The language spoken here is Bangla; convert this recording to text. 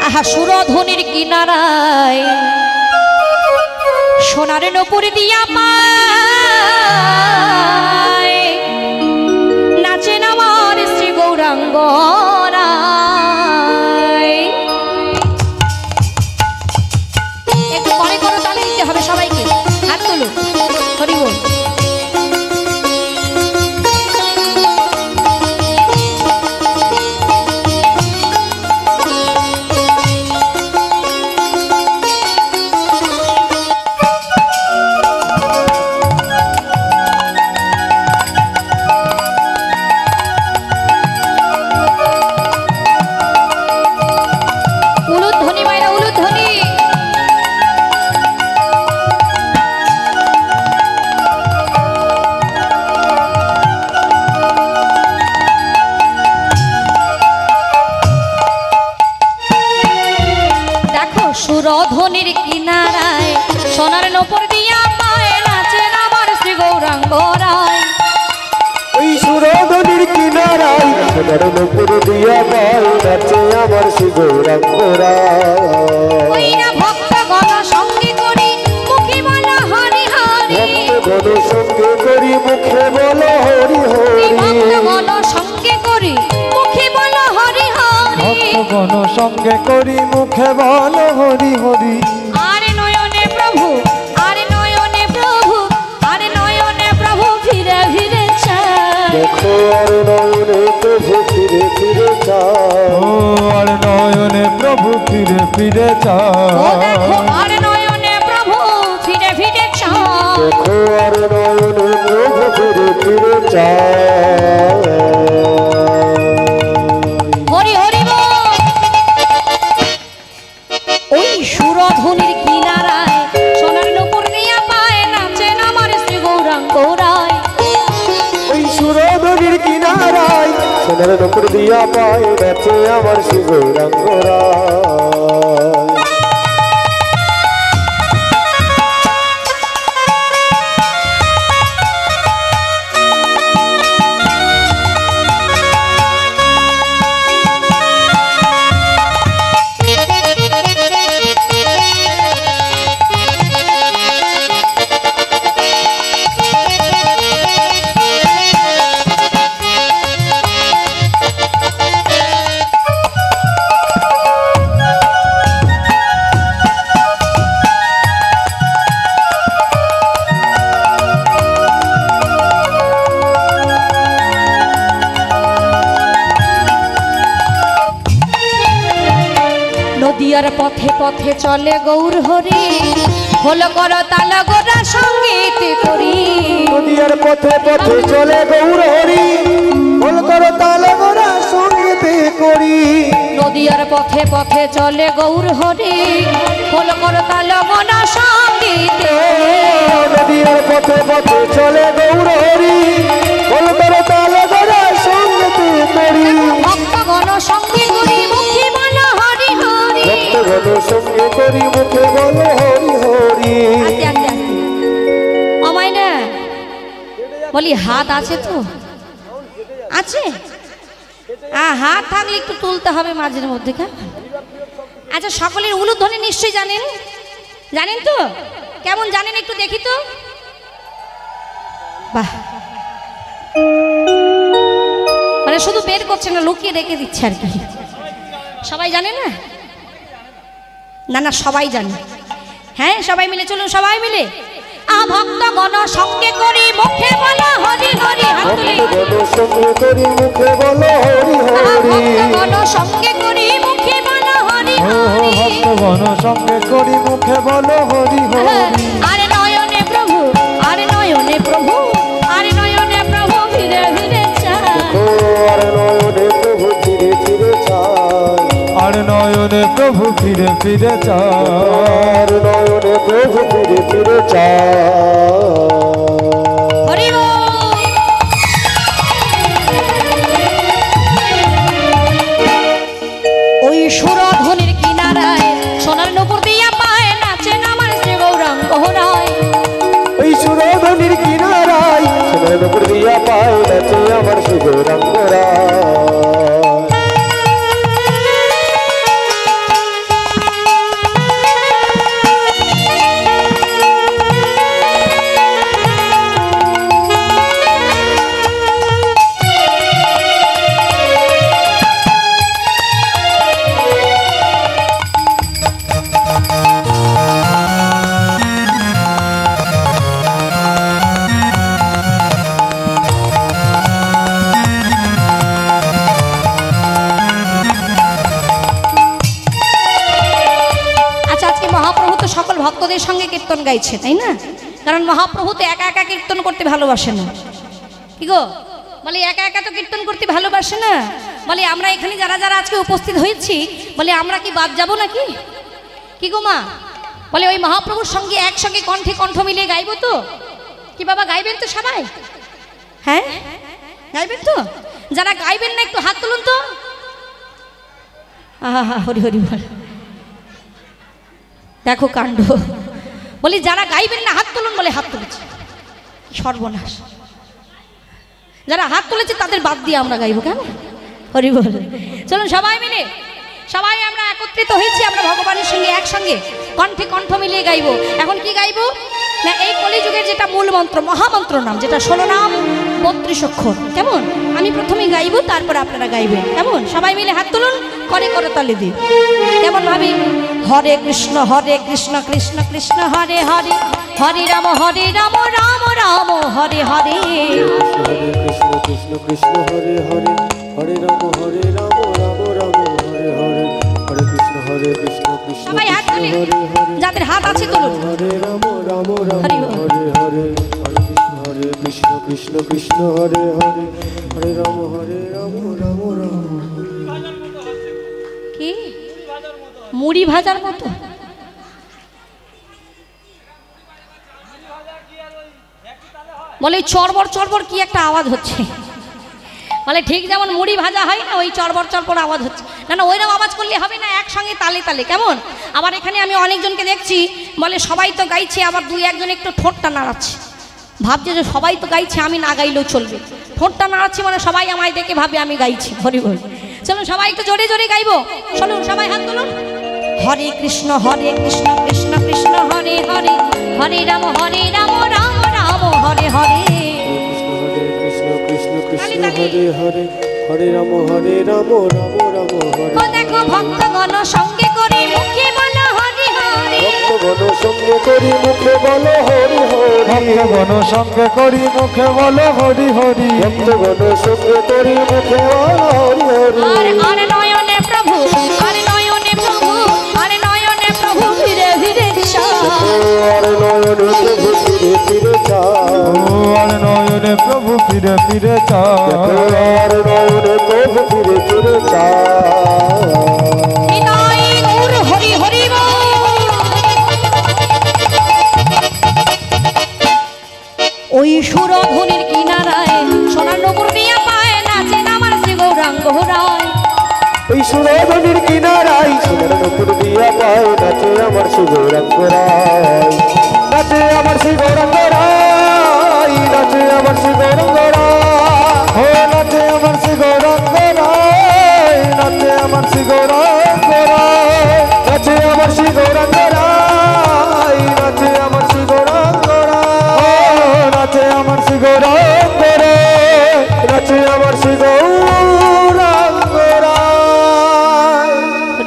আহা সুরধনির কিনারায় সোনার নূপুর দিয়া পায় নাচেন আমার শ্রী গৌরাঙ্গ একটু করে করে তালে দিতে হবে সবাইকে হাত তুলো হরি বল সুরধনির কিনারায় সোনার নূপুর দিয়া পায় নাচেন আমার শ্রী গৌরাঙ্গ রায় ওই সুরধনির কিনারায় সোনার নূপুর দিয়া পায় নাচে আমার শ্রী গৌরাঙ্গ রায় ওই না ভক্তগণ সঙ্গে করি মুখে বলো হরি হরি ভক্তগণ সঙ্গে করি মুখে বলো হরি হরি ভক্তগণ সঙ্গে করি মুখে বলো হরি হরি ভক্তগণ সঙ্গে করি মুখে বলো হরি হরি আরে নয়নে প্রভু আরে নয়নে প্রভু আরে নয়নে প্রভু ফিরে ফিরে চায় দেখো আর নয়নে প্রভু ফিরে ফিরে চায় ও আর নয়নে প্রভু ফিরে ফিরে ও দেখো আর নয়নে প্রভু ফিরে ফিরে চায় দেখো আর নয়নে প্রভু ফিরে ফিরে চায় হরি হরি বল ওই সুরধনির কিনারায় সোনার নূপুর দিয়া পায় নাচেন আমার শ্রী গৌরাঙ্গ রায় ওই সুরধনির কিনারায় সোনার নূপুর দিয়া পায় নাচে আমার শ্রী গৌরাঙ্গ রায় নদিয়ার পথে পথে চলে গৌর হরি হলো কর তাল গোরা সঙ্গীত করি নদিয়ার পথে পথে চলে গৌর হরি বল করো তাল গোরা সঙ্গীত করি নদিয়ার পথে পথে চলে গৌর হরি হলো কর তাল গোরা সঙ্গীত নদিয়ার পথে পথে চলে গৌর হরি বল করো তাল গোরা সঙ্গীত করি ভক্তগণ সঙ্গে করি মুখে বলো হরি হরি ভক্তগণ সঙ্গে করি মুখে বলো হরি হরি আস্তে আস্তে আস্তে আমায় না বলি হাত আছে তো আছে হাত থাকলে একটু তুলতে হবে মাঝের মধ্যে আচ্ছা সকলের উলুধ্বনি নিশ্চয়ই জানেন জানেন তো কেমন জানেন একটু দেখি তো বাহ মানে শুধু বের করছে না লুকিয়ে রেখে দিচ্ছে আর কি সবাই জানে না না না সবাই জানে হ্যাঁ সবাই মিলে চলুন সবাই মিলে ভক্তগণ সঙ্গে করি মুখে বলো হরি হরি ভক্তগণ সঙ্গে করি মুখে বলো হরি হরি ভক্তগণ সঙ্গে করি মুখে বলো হরি হরি ভক্তগণ সঙ্গে করি মুখে বলো হরি হরি আরে নয়নে প্রভু আরে নয়নে প্রভু আরে নয়নে প্রভু ফিরে ফিরে চায় আর নয়নে প্রভু ফিরে ফিরে চায় আর নয়নে প্রভু ফিরে ফিরে চায় আর নয়নে প্রভু ফিরে ফিরে চায় হরি বল ওই সুরধনির কিনারায় সোনার নূপুর দিয়া পায় নাচেন আমার শ্রী গৌরাঙ্গ রায় ওই সুরধনির কিনারায় সোনার নূপুর দিয়া পায় নাচে আমার শ্রী গৌরাঙ্গ রায় ভক্তদের সঙ্গে কীর্তন গাইছে, তাই না? কারণ মহাপ্রভু তো একা একা কীর্তন করতে ভালোবাসে না। কি গো বলে, একা একা তো কীর্তন করতে ভালোবাসে না। বলে আমরা এখানে যারা যারা আজকে উপস্থিত হয়েছি, বলে আমরা কি বাদ যাব নাকি? কি গো মা? বলে ওই মহাপ্রভুর সঙ্গে একসঙ্গে কণ্ঠে কণ্ঠ মিলিয়ে গাইবো তো? কি বাবা গাইবেন তো সবাই? হ্যাঁ গাইবেন তো? যারা গাইবেন না একটু হাত তুলুন তো। আহা হরি হরি বল। দেখো কাণ্ড। বলি যারা গাইবেন না হাত তুলুন। বলে হাত তুলেছে, সর্বনাশ। যারা হাত তুলেছে তাদের বাদ দিয়ে আমরা গাইবো কেন? হরি বল। চলুন সবাই মিলে, সবাই আমরা একত্রিত হয়েছি, আমরা ভগবানের সঙ্গে একসঙ্গে কণ্ঠে কণ্ঠ মিলিয়ে গাইবো। এখন কি গাইবো না, এই কলিযুগের যেটা মূল মন্ত্র, মহামন্ত্র নাম, যেটা 16 নাম 32 অক্ষর। কেমন? আমি প্রথমে গাইবো, তারপর আপনারা গাইবেন। কেমন? সবাই মিলে হাত তুলুন, করে করে তালে দিই। কেমন ভাবি? হরে কৃষ্ণ কৃষ্ণ কৃষ্ণ হরে হরে, হরে রাম রাম রাম হরে হরে। কৃষ্ণ কৃষ্ণ কৃষ্ণ হরে হরে, হরে রাম রাম রাম হরে হরে, হরে কৃষ্ণ কৃষ্ণ সবাই হাত তুলি, হরে হরে, যাদের হাত আছে তুলুন। হরে রাম রাম রাম হরে হরে, হরে কৃষ্ণ কৃষ্ণ কৃষ্ণ হরে হরে, হরে রাম রাম রাম। কি মুড়ি ভাজার মতো? বলে চরবর চরবর কি একটা আওয়াজ হচ্ছে। বলে ঠিক যেমন মুড়ি ভাজা হয় না, ওই চরবর চরবর আওয়াজ হচ্ছে। না না, ওইরকম আওয়াজ করলে হবে না, একসঙ্গে তালে তালে। কেমন? আবার এখানে আমি অনেকজনকে দেখছি, বলে সবাই তো গাইছে, আবার দুই একজন একটু ঠোঁটটা নাড়াচ্ছে। ভাবছে যে সবাই তো গাইছে, আমি না গাইলেও চলবে। ঠোঁটটা নাড়াচ্ছি মানে সবাই আমায় দেখে ভাবে আমি গাইছি। হরি বল। চলুন সবাই একটু জোরে জোরে গাইবো। চলুন সবাই হাত তুলুন। হরে কৃষ্ণ কৃষ্ণ কৃষ্ণ হরে হরে, হরে রাম রাম রাম হরে হরে। কৃষ্ণ কৃষ্ণ কৃষ্ণ হরে হরে, হরে রাম রাম রাম হরে। ও দেখো ভক্তগণ সঙ্গে করে মুখে বলো হরি হরি, ভক্তগণ সঙ্গে করি মুখে বলো হরি হরি, ভক্তগণ সঙ্গে করি মুখে বলো হরি হরি, ভক্তগণ সঙ্গে করি মুখে বলো হরি হরি। আর নয়নে প্রভু, আর নয়নে প্রভু, আর নয়নে প্রভু ফিরে ফিরে চাও, আর নয়নে প্রভু ফিরে ফিরে চাও, ও আর নয়নে প্রভু ফিরে ফিরে চাও,